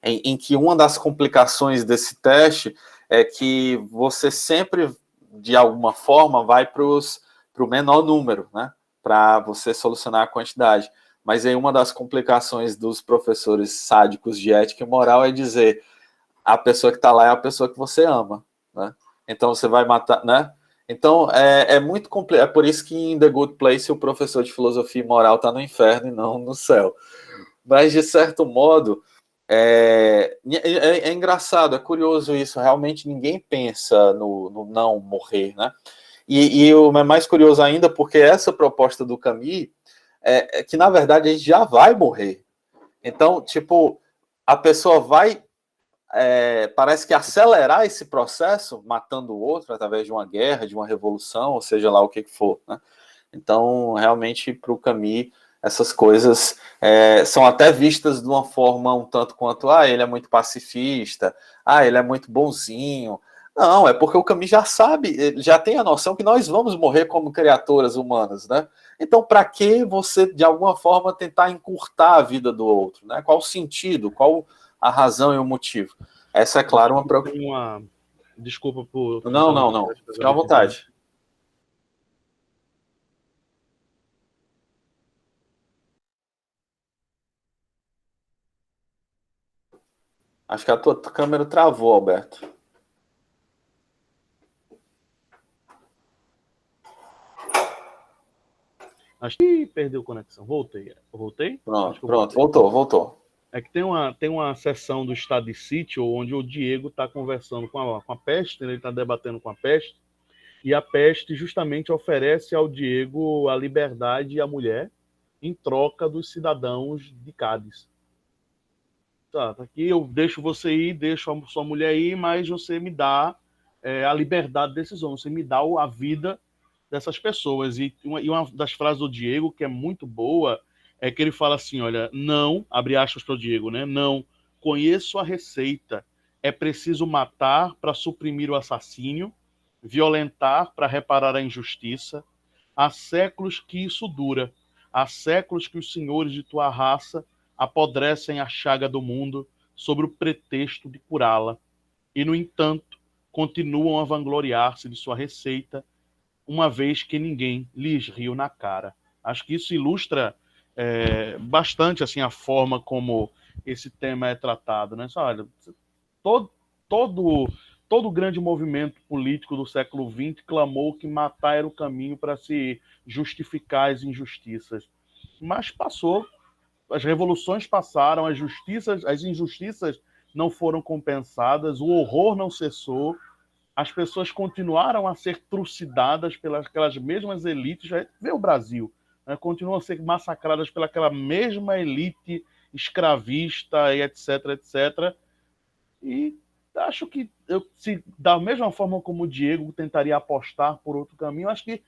Em que uma das complicações desse teste é que você sempre, de alguma forma, vai para o menor número, né? Para você solucionar a quantidade. Mas aí uma das complicações dos professores sádicos de ética e moral é dizer a pessoa que está lá é a pessoa que você ama, né? Então você vai matar, né? Então é muito complexo. É por isso que em The Good Place o professor de filosofia e moral está no inferno e não no céu. Mas de certo modo é engraçado, é curioso isso. Realmente ninguém pensa no não morrer, né? E o mais curioso ainda porque essa proposta do Camus é que, na verdade, a gente já vai morrer. Então, tipo, a pessoa vai, parece que acelerar esse processo, matando o outro através de uma guerra, de uma revolução, ou seja lá o que for, né? Então, realmente, para o Camus, essas coisas são até vistas de uma forma um tanto quanto, ele é muito pacifista, ele é muito bonzinho. Não, é porque o Camus já sabe, já tem a noção que nós vamos morrer como criaturas humanas, né? Então, para que você, de alguma forma, tentar encurtar a vida do outro, né? Qual o sentido, qual a razão e o motivo? Essa é, claro, uma preocupação. Desculpa por... Não. Fica à vontade. Acho que a tua câmera travou, Alberto. Acho que perdeu conexão. Voltei. Pronto, voltou. É que tem uma sessão do estado de sítio onde o Diego está conversando com a peste, ele está debatendo com a peste, e a peste justamente oferece ao Diego a liberdade e a mulher em troca dos cidadãos de Cádiz. Tá aqui, eu deixo você ir, deixo a sua mulher ir, mas você me dá a liberdade desses homens, você me dá a vida dessas pessoas. E uma das frases do Diego, que é muito boa, é que ele fala assim, olha, não, abre aspas para o Diego, né? Não, conheço a receita, é preciso matar para suprimir o assassínio, violentar para reparar a injustiça. Há séculos que isso dura, há séculos que os senhores de tua raça apodrecem a chaga do mundo sob o pretexto de curá-la. E, no entanto, continuam a vangloriar-se de sua receita, uma vez que ninguém lhes riu na cara. Acho que isso ilustra bastante assim, a forma como esse tema é tratado. Né? Olha, todo grande movimento político do século XX clamou que matar era o caminho para se justificar as injustiças. Mas passou. As revoluções passaram, as injustiças não foram compensadas, o horror não cessou, as pessoas continuaram a ser trucidadas pelas aquelas mesmas elites, vê o Brasil, né? Continuam a ser massacradas pelaquela mesma elite escravista e etc, etc. E acho que, se da mesma forma como o Diego tentaria apostar por outro caminho, acho que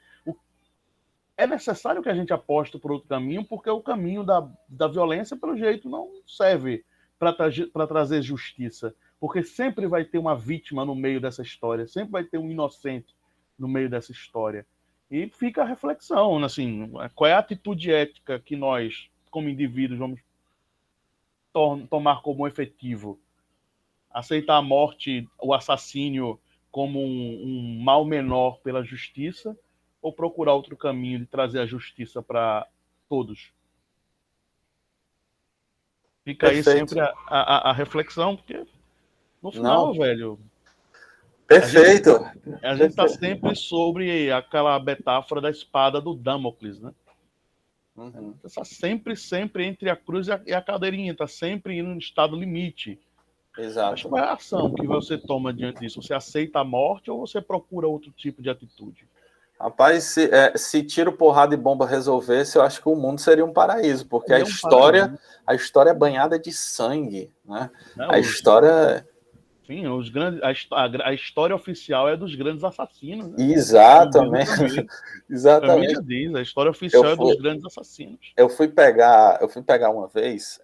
é necessário que a gente aposte por outro caminho, porque o caminho da violência, pelo jeito, não serve para trazer justiça. Porque sempre vai ter uma vítima no meio dessa história, sempre vai ter um inocente no meio dessa história. E fica a reflexão, assim, qual é a atitude ética que nós, como indivíduos, vamos tomar como efetivo? Aceitar a morte, o assassínio, como um mal menor pela justiça, ou procurar outro caminho de trazer a justiça para todos? Fica aí sempre a reflexão, porque no final, velho... Perfeito. A gente está sempre sobre aquela metáfora da espada do Damocles, né? Está sempre entre a cruz e a cadeirinha, está sempre indo no estado limite. Exato. Mas qual é a ação que você toma diante disso? Você aceita a morte ou você procura outro tipo de atitude? Rapaz, se tiro, porrada e bomba resolvesse, eu acho que o mundo seria um paraíso, porque a história é banhada de sangue, né? A história... Sim, a história oficial é dos grandes assassinos. Né? Exatamente. Exatamente. Já diz, a história oficial é dos grandes assassinos. Eu fui pegar uma vez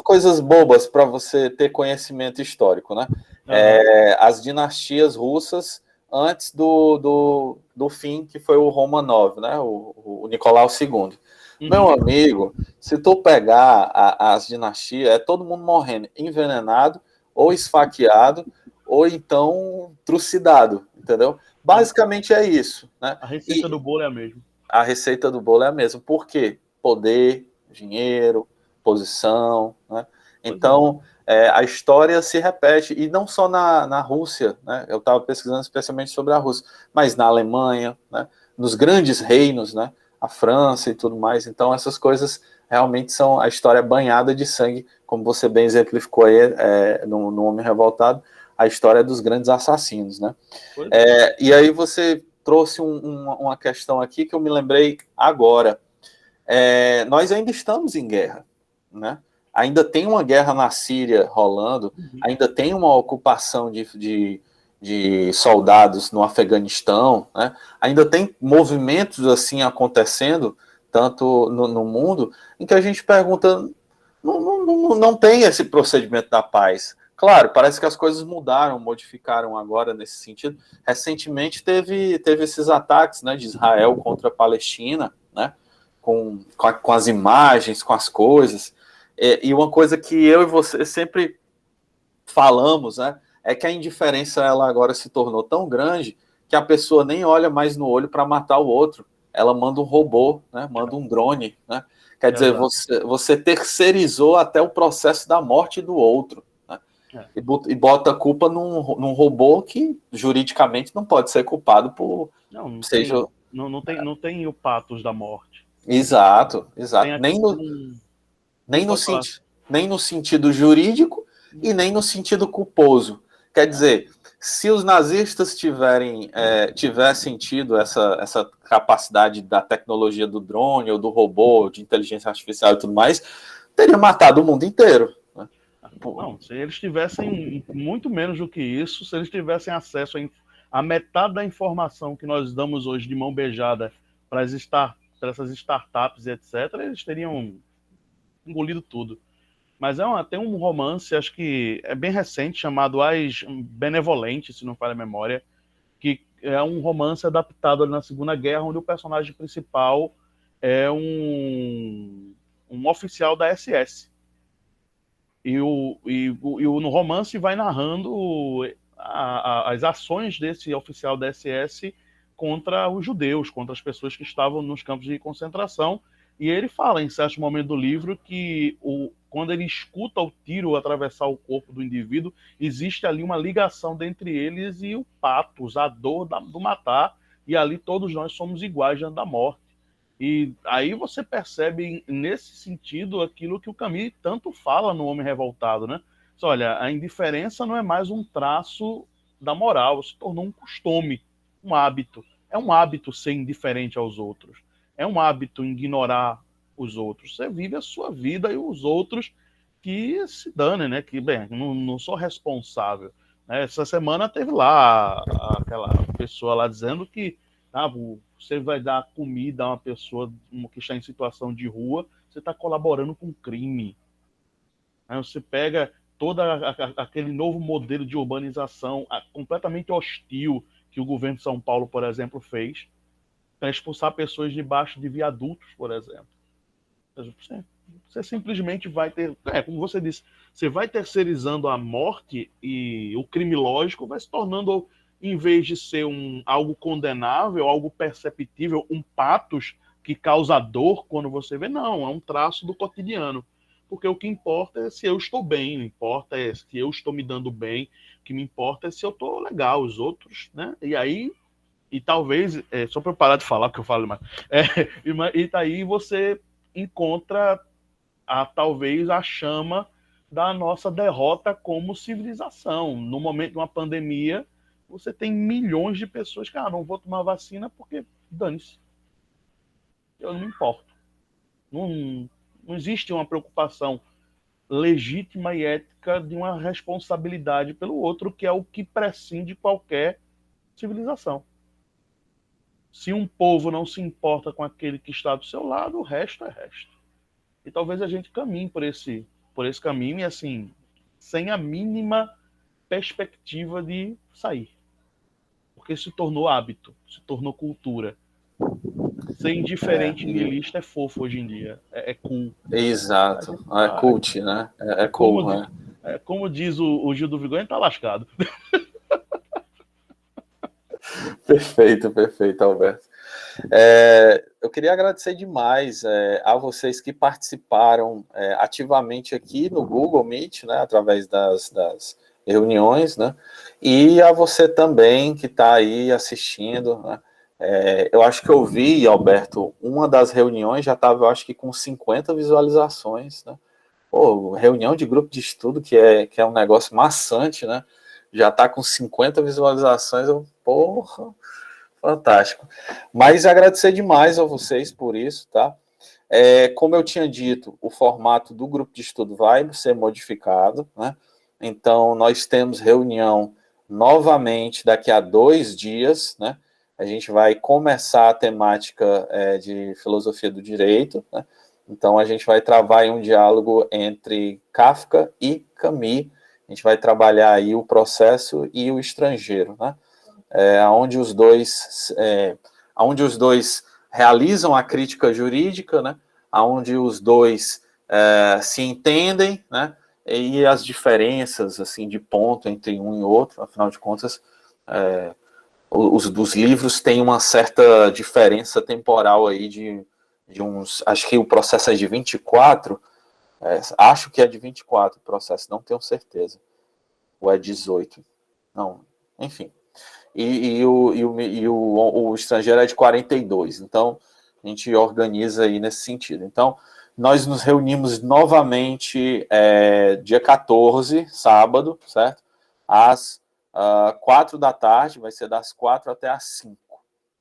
coisas bobas para você ter conhecimento histórico, né? As dinastias russas antes do fim, que foi o Romanov, né? O Nicolau II. Meu amigo, se tu pegar as dinastias, é todo mundo morrendo envenenado, ou esfaqueado, ou então trucidado, entendeu? Basicamente é isso, né? A receita do bolo é a mesma. A receita do bolo é a mesma. Por quê? Poder, dinheiro, posição, né? Então, a história se repete, e não só na Rússia, né? Eu estava pesquisando especialmente sobre a Rússia, mas na Alemanha, né? Nos grandes reinos, né? A França e tudo mais. Então, essas coisas realmente são a história banhada de sangue, como você bem exemplificou aí no Homem Revoltado, a história dos grandes assassinos, né? E aí você trouxe uma questão aqui que eu me lembrei agora. Nós ainda estamos em guerra, né? Ainda tem uma guerra na Síria rolando, ainda tem uma ocupação de de soldados no Afeganistão, né? Ainda tem movimentos assim acontecendo, tanto no mundo, em que a gente pergunta, não tem esse procedimento da paz. Claro, parece que as coisas mudaram, modificaram agora nesse sentido. Recentemente teve esses ataques, né, de Israel contra a Palestina, né, com as imagens, com as coisas. E uma coisa que eu e você sempre falamos, né, é que a indiferença ela agora se tornou tão grande que a pessoa nem olha mais no olho para matar o outro. Ela manda um robô, né, manda um drone, né? Quer dizer, você terceirizou até o processo da morte do outro, né? E bota a culpa num robô que juridicamente não pode ser culpado por não tem o patos da morte. Exato. Nem no sentido jurídico e nem no sentido culposo. Quer dizer, se os nazistas tivessem tido essa capacidade da tecnologia do drone ou do robô, de inteligência artificial e tudo mais, teria matado o mundo inteiro. Né? Não, se eles tivessem muito menos do que isso, se eles tivessem acesso a metade da informação que nós damos hoje de mão beijada para essas startups e etc., eles teriam engolido tudo. Mas tem um romance, acho que é bem recente, chamado As Benevolentes, se não falha a memória, que é um romance adaptado ali na Segunda Guerra, onde o personagem principal é um oficial da SS. No romance vai narrando as ações desse oficial da SS contra os judeus, contra as pessoas que estavam nos campos de concentração. E ele fala, em certo momento do livro, que quando ele escuta o tiro atravessar o corpo do indivíduo, existe ali uma ligação entre eles e o patos, a dor do matar, e ali todos nós somos iguais diante da morte. E aí você percebe, nesse sentido, aquilo que o Camus tanto fala no Homem Revoltado, né? Olha, a indiferença não é mais um traço da moral, se tornou um costume, um hábito. É um hábito ser indiferente aos outros. É um hábito ignorar os outros. Você vive a sua vida e os outros que se danem, né? Que, bem, não sou responsável. Essa semana teve lá aquela pessoa lá dizendo que você vai dar comida a uma pessoa que está em situação de rua, você está colaborando com crime. Você pega todo aquele novo modelo de urbanização completamente hostil que o governo de São Paulo, por exemplo, fez para expulsar pessoas debaixo de viadutos, por exemplo. Você simplesmente vai ter, como você disse, você vai terceirizando a morte e o crime lógico vai se tornando, em vez de ser algo condenável, algo perceptível, um patos que causa dor quando você vê, não, é um traço do cotidiano. Porque o que importa é se eu estou bem, o que importa é se eu estou me dando bem, o que me importa é se eu estou legal, os outros, né? E talvez, só para eu parar de falar, porque eu falo demais, e daí você encontra talvez a chama da nossa derrota como civilização. No momento de uma pandemia, você tem milhões de pessoas que não vou tomar vacina porque dane-se. Eu não me importo. Não existe uma preocupação legítima e ética de uma responsabilidade pelo outro, que é o que prescinde qualquer civilização. Se um povo não se importa com aquele que está do seu lado, o resto é resto. E talvez a gente caminhe por esse caminho e, assim, sem a mínima perspectiva de sair. Porque se tornou hábito, se tornou cultura. Ser indiferente niilista é fofo hoje em dia. É cool. Exato. É cult, né? É cool, né? Como diz o Gil do Vigor, ele tá lascado. Perfeito, Alberto. Eu queria agradecer demais a vocês que participaram ativamente aqui no Google Meet, né, através das reuniões, né, e a você também que está aí assistindo, né. Eu acho que eu vi, Alberto, uma das reuniões já estava, eu acho que com 50 visualizações, né. Pô, reunião de grupo de estudo, que é um negócio maçante, né, já está com 50 visualizações, porra, fantástico. Mas agradecer demais a vocês por isso, tá? Como eu tinha dito, o formato do grupo de estudo vai ser modificado, né? Então, nós temos reunião novamente daqui a 2 dias, né? A gente vai começar a temática de filosofia do direito, né? Então, a gente vai travar aí um diálogo entre Kafka e Camus. A gente vai trabalhar aí o processo e o estrangeiro, né? Onde os dois realizam a crítica jurídica, né? Onde os dois se entendem, né? E as diferenças assim, de ponto entre um e outro, afinal de contas, os dos livros têm uma certa diferença temporal aí de uns, acho que o processo é de 24, acho que é de 24 o processo, não tenho certeza, ou é 18, não, enfim, o estrangeiro é de 42, então a gente organiza aí nesse sentido. Então, nós nos reunimos novamente dia 14, sábado, certo? Às 4 da tarde, vai ser das 4 até as 5,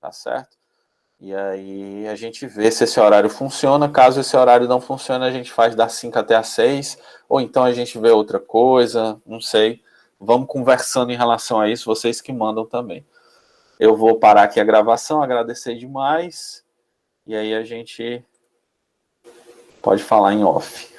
tá certo? E aí a gente vê se esse horário funciona. Caso esse horário não funcione, a gente faz das 5 até as 6, ou então a gente vê outra coisa, não sei. Vamos conversando em relação a isso, vocês que mandam também. Eu vou parar aqui a gravação, agradecer demais, e aí a gente pode falar em off.